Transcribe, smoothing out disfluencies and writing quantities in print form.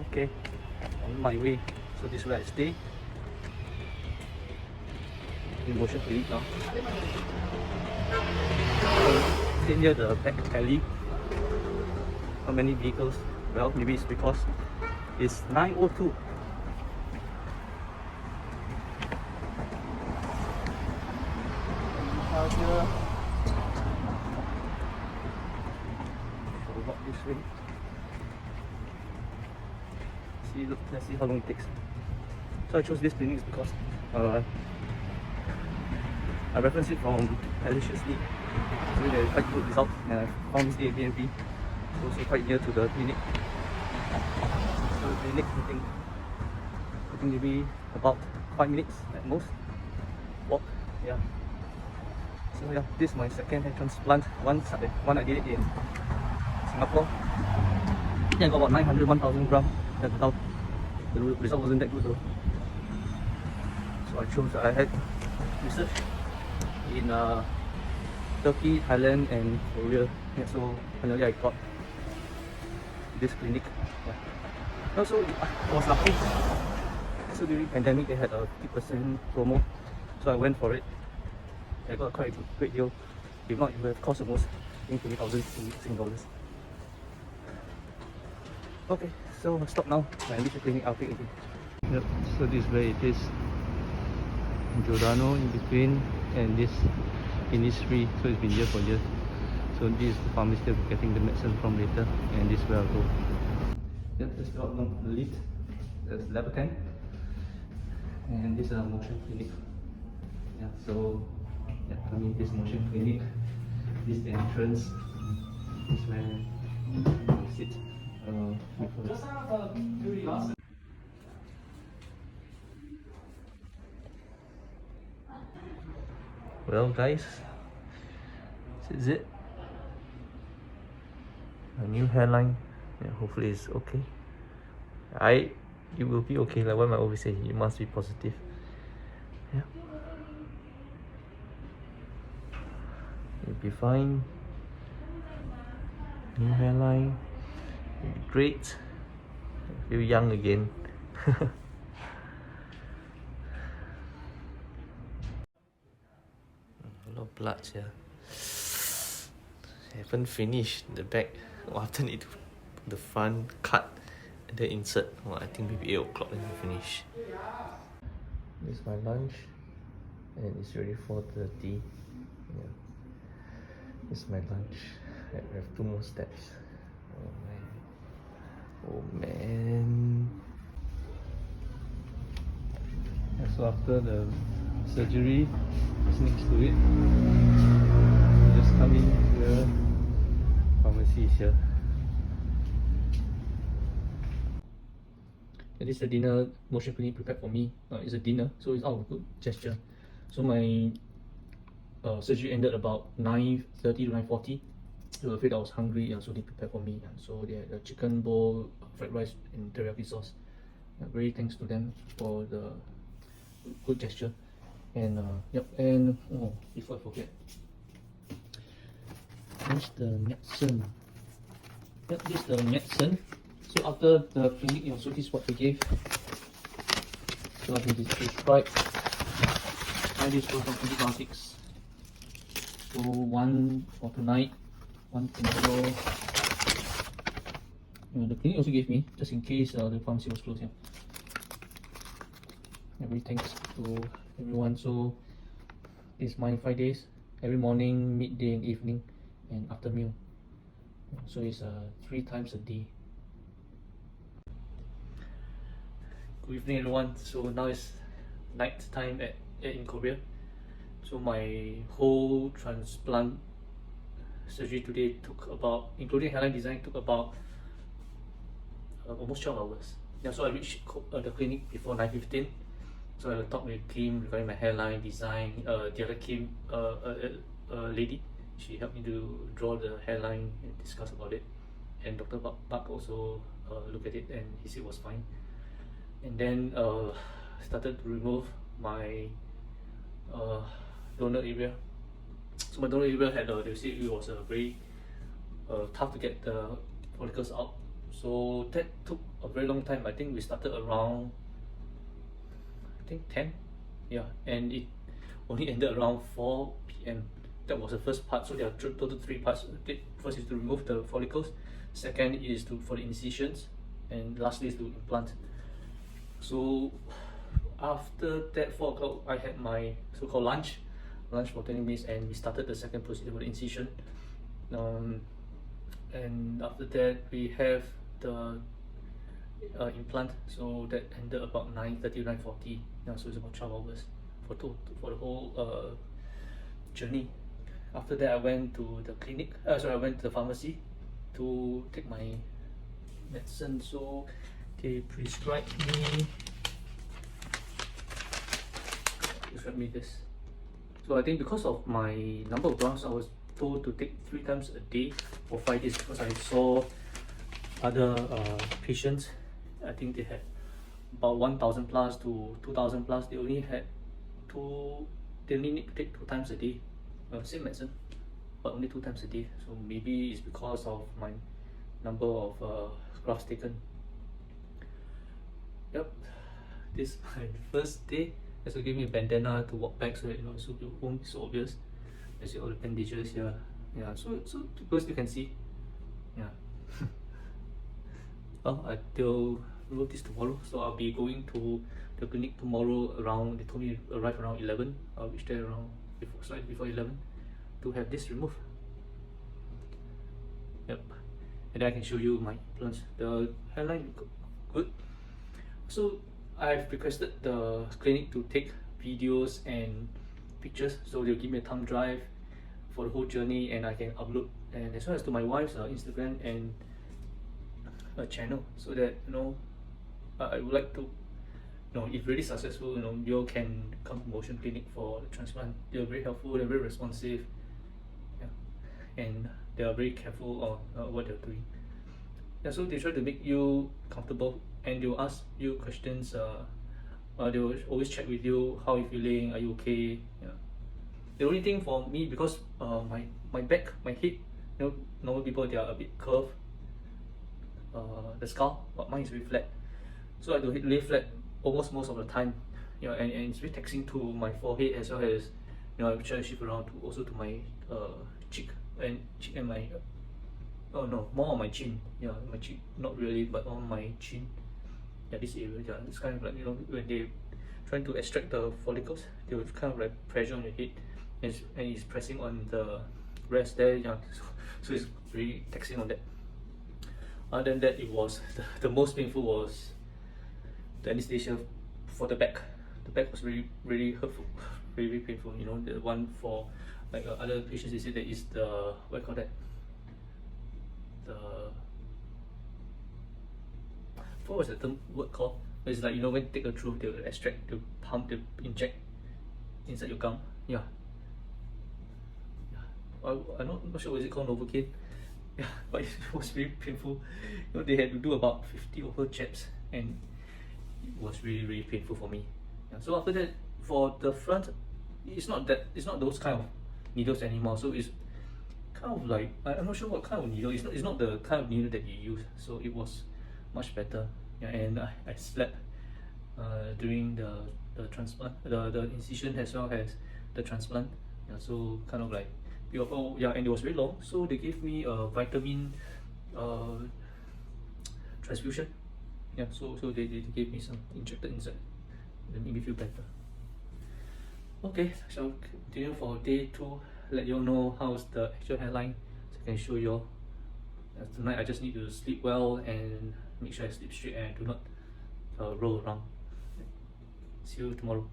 Okay, on my way. So this is where I stay. In Motion Clinic now. Stay near the back alley. How many vehicles? Well, maybe it's because it's 9:02. Out here. So walk this way. See, look, let's see how long it takes. So I chose this clinic because I referenced it from maliciously. So they had quite good results, and I found this Airbnb also quite near to the clinic. So the clinic, I think maybe about 5 minutes at most walk. Yeah. So yeah, this is my second head transplant. One I did it in Singapore. Yeah, I got about 900, 1,000 grams. That's how the result wasn't that good though. So I had research in Turkey, Thailand and Korea. Yeah, so finally I got this clinic. Yeah. Also, I was lucky. So during pandemic they had a 50% promo. So I went for it. I got quite a great deal. If not, it would have cost almost 20,000 Sing dollars. Okay, so I'll stop now. When I reach the clinic, I'll take it again. Yep, so this is where it is. Giordano in between, and this Innisfree, so it's been here for years. So this is the pharmacy that we're getting the medicine from later, and this is where I'll go. Yep, just got along the lift. There's level 10, and this is a Motion Clinic. Yeah, so yeah, I mean this Motion Clinic, this is the entrance. This is where we sit. Well guys, this is it. A new hairline. Yeah, hopefully it's okay. It will be okay. Like what I always say, you must be positive. Yeah, you'll be fine. New hairline, you'll be great. I feel young again. A lot of blood here. I haven't finished the back. After need to the front cut and then insert. Well, I think maybe 8 o'clock then we finish. This is my lunch, and it's already 4:30. Yeah, this is my lunch. I have 2 more steps. Oh man. Oh man. Yeah, so after the surgery, it's next to it. Just come in here. Pharmacy is here. And this is the dinner Motion Clinic prepared for me. It's a dinner, so it's out of good gesture. So my surgery ended about 9:30 to 9:40. They were afraid I was hungry, so they prepared for me. So they had a chicken bowl, fried rice, and teriyaki sauce. Very thanks to them for the good gesture. And yep, and oh, before I forget, here's the medicine. Yep, this is the medicine. So after the clinic, so this is what they gave. So I think this is prescribed. This was from antibiotics. So 1 for tonight, 1 tomorrow. The clinic also gave me, just in case the pharmacy was closed. Yeah. Every thanks to everyone. So it's my 5 days. Every morning, midday, and evening, and after meal. So it's 3 times a day. Good evening, everyone. So now it's night time in Korea. So my whole transplant surgery today took about, including hairline design, took about almost 12 hours. Yeah, so I reached the clinic before 9:15. So I talked with Kim regarding my hairline design. The other Kim, lady, she helped me to draw the hairline and discuss about it. And Dr. Park also looked at it, and he said it was fine. And then started to remove my donor area. So my donor area had they said it was very tough to get the follicles out. So that took a very long time. I think we started around, I think 10, yeah, and it only ended around 4 p.m. That was the first part. So there are total 3 parts. First is to remove the follicles, second is for the incisions, and lastly is to implant. So after that 4 o'clock, I had my so-called lunch for 20 minutes, and we started the second procedure for the incision. And after that we have the implant. So that ended about 9:30, 9:40. Yeah, so it's about 12 hours for the whole journey. After that I went to the clinic, I went to the pharmacy to take my medicine. So they prescribed me this. So I think because of my number of rounds, I was told to take 3 times a day for 5 days, because I saw other patients. I think they had about 1,000 plus to 2,000 plus. They only need to take 2 times a day, same medicine, but only 2 times a day. So maybe it's because of my number of grafts taken. Yep, this is my first day. They also give me a bandana to walk back, so that so it won't be so obvious. I see all the bandages here. Yeah, so people still can see. Yeah. Well, I still wrote this tomorrow, so I'll be going to the clinic tomorrow around. They told me to arrive around 11. I'll reach there around slightly before 11 to have this removed. Yep, and then I can show you my implants. The hairline good. So I've requested the clinic to take videos and pictures, so they'll give me a thumb drive for the whole journey, and I can upload, and as well as to my wife's Instagram and channel, so that I would like to, if really successful, you all can come to Motion Clinic for the transplant. They're very helpful, they're very responsive, yeah, and they are very careful on what they're doing. Yeah, so they try to make you comfortable, and they'll ask you questions. They will always check with you, how you feeling, are you okay? Yeah. The only thing for me, because my back, my head, normal people, they are a bit curved, the skull, but mine is very flat. So I have to lay flat almost most of the time. And it's very taxing to my forehead, as well as I try to shift around to my cheek and my more on my chin. Yeah, my cheek not really, but on my chin. Yeah, this area. Yeah, it's kind of like when they trying to extract the follicles, they will kind of like pressure on your head, and it's pressing on the rest there. Yeah, so it's very taxing on that. Other than that, it was the most painful was the anesthesia for the back. The back was really, really hurtful, very painful. The one for like other patients, they say that is the, what do you call that? What was the word called? It's like when you take a tube, they'll extract, they'll pump, they'll inject inside your gum. Yeah. I'm not sure what is it called, Novocaine. Yeah, but it was really painful. They had to do about 50 over jabs, and it was really painful for me. Yeah, so after that, for the front, it's not those kind of needles anymore. So it's kind of like, I'm not sure what kind of needle. It's not the kind of needle that you use. So it was much better. Yeah, and I slept during the transplant, the incision, as well as the transplant. Yeah, so kind of like, yeah, and it was very long. So they gave me a vitamin transfusion. Yeah, so they gave me some injected inside. That made me feel better. Okay, so continue for day 2. Let you all know how's the actual hairline, so I can show you all. Tonight I just need to sleep well and make sure I sleep straight and I do not roll around. See you tomorrow.